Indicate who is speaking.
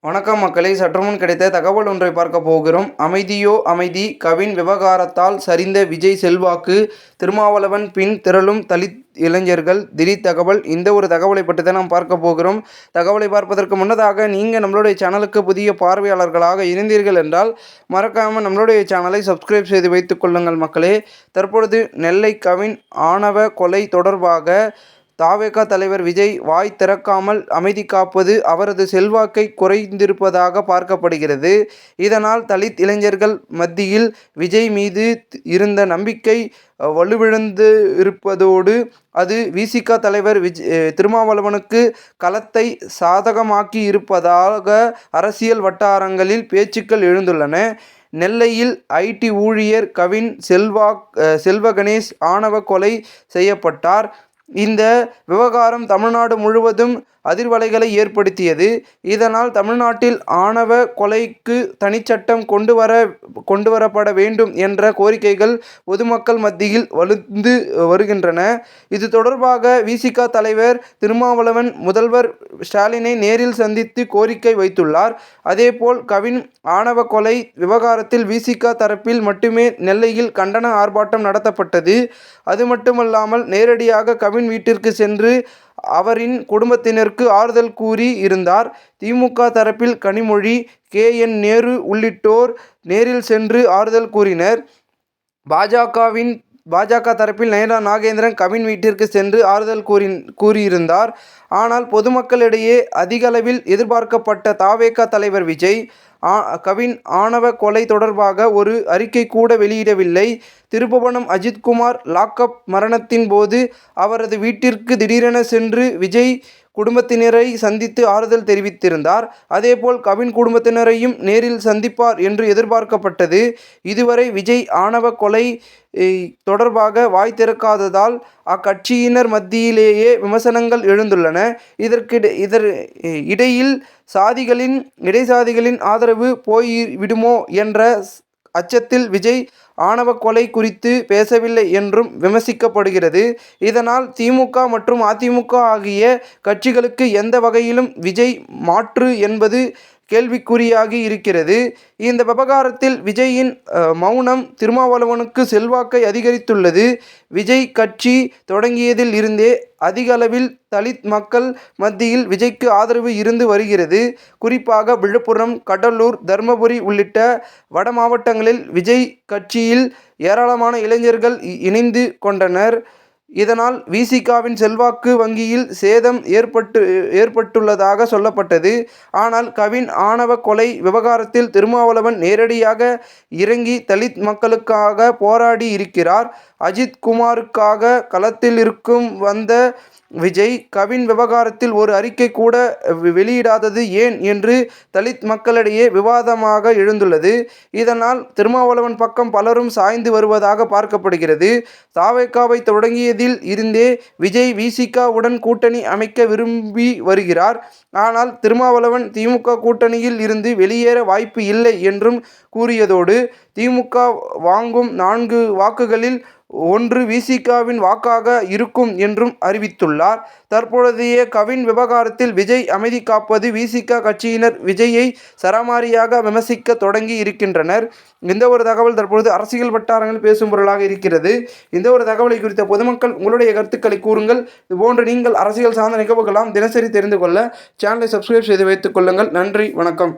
Speaker 1: வணக்கம் மக்களே, சற்றுமுன் கிடைத்த தகவல் ஒன்றை பார்க்க போகிறோம். அமைதியோ அமைதி, கவின் விவகாரத்தால் சரிந்த விஜய் செல்வாக்கு, திருமாவளவன் பின் திரளும் தலித் இளைஞர்கள், திடீர் தகவல். இந்த ஒரு தகவலை பற்றி தான் நாம் பார்க்க போகிறோம். தகவலை பார்ப்பதற்கு முன்னதாக நீங்கள் நம்மளுடைய சேனலுக்கு புதிய பார்வையாளர்களாக இருந்தீர்கள் என்றால் மறக்காமல் நம்மளுடைய சேனலை சப்ஸ்கிரைப் செய்து வைத்துக் கொள்ளுங்கள் மக்களே. தற்பொழுது நெல்லை கவின் ஆணவ கொலை தொடர்பாக தாவேகா தலைவர் விஜய் வாய் திறக்காமல் அமைதி காப்பது அவரது செல்வாக்கை குறைந்திருப்பதாக பார்க்கப்படுகிறது. இதனால் தலித் இளைஞர்கள் மத்தியில் விஜய் மீது இருந்த நம்பிக்கை வலுவிழந்து இருப்பதோடு அது விசிக தலைவர் திருமாவளவனுக்கு களத்தை சாதகமாக்கி இருப்பதாக அரசியல் வட்டாரங்களில் பேச்சுக்கள் எழுந்துள்ளன. நெல்லையில் ஐடி ஊழியர் கவின் செல்வகணேஷ் ஆணவ கொலை செய்யப்பட்டார். இந்த விவகாரம் தமிழ்நாடு முழுவதும் அதிர்வலைகளை ஏற்படுத்தியது. இதனால் தமிழ்நாட்டில் ஆணவ கொலைக்கு தனிச்சட்டம் கொண்டு வரப்பட வேண்டும் என்ற கோரிக்கைகள் பொதுமக்கள் மத்தியில் வலுந்து வருகின்றன. இது தொடர்பாக விசிக தலைவர் திருமாவளவன் முதல்வர் ஸ்டாலினை நேரில் சந்தித்து கோரிக்கை வைத்துள்ளார். அதேபோல் கவின் ஆணவ கொலை விவகாரத்தில் விசிக தரப்பில் மட்டுமே நெல்லையில் கண்டன ஆர்ப்பாட்டம் நடத்தப்பட்டது. அது மட்டுமல்லாமல் நேரடியாக கவின் வீட்டிற்கு சென்று அவரின் குடும்பத்தினருக்கு ஆறுதல் கூறி இருந்தார். திமுக தரப்பில் கனிமொழி, KN நேரு உள்ளிட்டோர் நேரில் சென்று ஆறுதல் கூறினர். பாஜக தரப்பில் நயனா நாகேந்திரன் கவின் வீட்டிற்கு சென்று ஆறுதல் கூறியிருந்தார். ஆனால் பொதுமக்களிடையே அதிகளவில் எதிர்பார்க்கப்பட்ட தாவேகா தலைவர் விஜய் கவின் ஆணவ கொலை தொடர்பாக ஒரு அறிக்கை கூட வெளியிடவில்லை. திருப்புவனம் அஜித்குமார் லாக்அப் மரணத்தின் போது அவரது வீட்டிற்கு திடீரென சென்று விஜய் குடும்பத்தினரை சந்தித்து ஆறுதல் தெரிவித்திருந்தார். அதேபோல் கவின் குடும்பத்தினரையும் நேரில் சந்திப்பார் என்று எதிர்பார்க்கப்பட்டது. இதுவரை விஜய் ஆணவ கொலை தொடர்பாக வாய் திறக்காததால் அக்கட்சியினர் மத்தியிலேயே விமர்சனங்கள் எழுந்துள்ளன. இடையில் இடைசாதிகளின் ஆதரவு போய்விடுமோ என்ற அச்சத்தில் விஜய் ஆணவ கொலை குறித்து பேசவில்லை என்றும் விமர்சிக்கப்படுகிறது. இதனால் திமுக மற்றும் அதிமுக ஆகிய கட்சிகளுக்கு எந்த வகையிலும் விஜய் மாற்று என்பது கேள்விக்குறியாகி இருக்கிறது. இந்த விவகாரத்தில் விஜயின் மௌனம் திருமாவளவனுக்கு செல்வாக்கை அதிகரித்துள்ளது. விஜய் கட்சி தொடங்கியதில் இருந்தே அதிக அளவில் தலித் மக்கள் மத்தியில் விஜய்க்கு ஆதரவு இருந்து வருகிறது. குறிப்பாக விழுப்புரம், கடலூர், தர்மபுரி உள்ளிட்ட வட மாவட்டங்களில் விஜய் கட்சியில் ஏராளமான இளைஞர்கள் இணைந்து கொண்டனர். இதனால் விசிகாவின் செல்வாக்கு வங்கியில் சேதம் ஏற்பட்டுள்ளதாக சொல்லப்பட்டது. ஆனால் கவின் ஆணவ கொலை விவகாரத்தில் திருமாவளவன் நேரடியாக இறங்கி தலித் மக்களுக்காக போராடி இருக்கிறார். அஜித் குமாருக்காக களத்தில் வந்த விஜய் கவின் விவகாரத்தில் ஒரு அறிக்கை கூட வெளியிடாதது ஏன் என்று தலித் மக்களிடையே விவாதமாக எழுந்துள்ளது. இதனால் திருமாவளவன் பக்கம் பலரும் சாய்ந்து வருவதாக பார்க்கப்படுகிறது. தாவேகாவை தொடங்கியதில் இருந்தே விஜய் விசிகாவுடன் கூட்டணி அமைக்க விரும்பி வருகிறார். ஆனால் திருமாவளவன் திமுக கூட்டணியில் இருந்து வெளியேற வாய்ப்பு இல்லை என்றும் கூறியதோடு திமுக வாங்கும் 4 வாக்குகளில் 1 விசிகாவின் வாக்காக இருக்கும் என்றும் அறிவித்துள்ளார். தற்பொழுதைய கவின் விவகாரத்தில் விஜய் அமைதி காப்பது விசிக கட்சியினர் விஜயை சரமாரியாக விமர்சிக்க தொடங்கி இருக்கின்றனர். இந்த ஒரு தகவல் தற்பொழுது அரசியல் வட்டாரங்கள் பேசும் பொருளாக இருக்கிறது. இந்த ஒரு தகவலை குறித்த பொதுமக்கள் உங்களுடைய கருத்துக்களை கூறுங்கள். இதுபோன்று நீங்கள் அரசியல் சார்ந்த நிகழ்வுகளாம் தினசரி தெரிந்து கொள்ள சேனலை சப்ஸ்கிரைப் செய்து வைத்துக் கொள்ளுங்கள். நன்றி, வணக்கம்.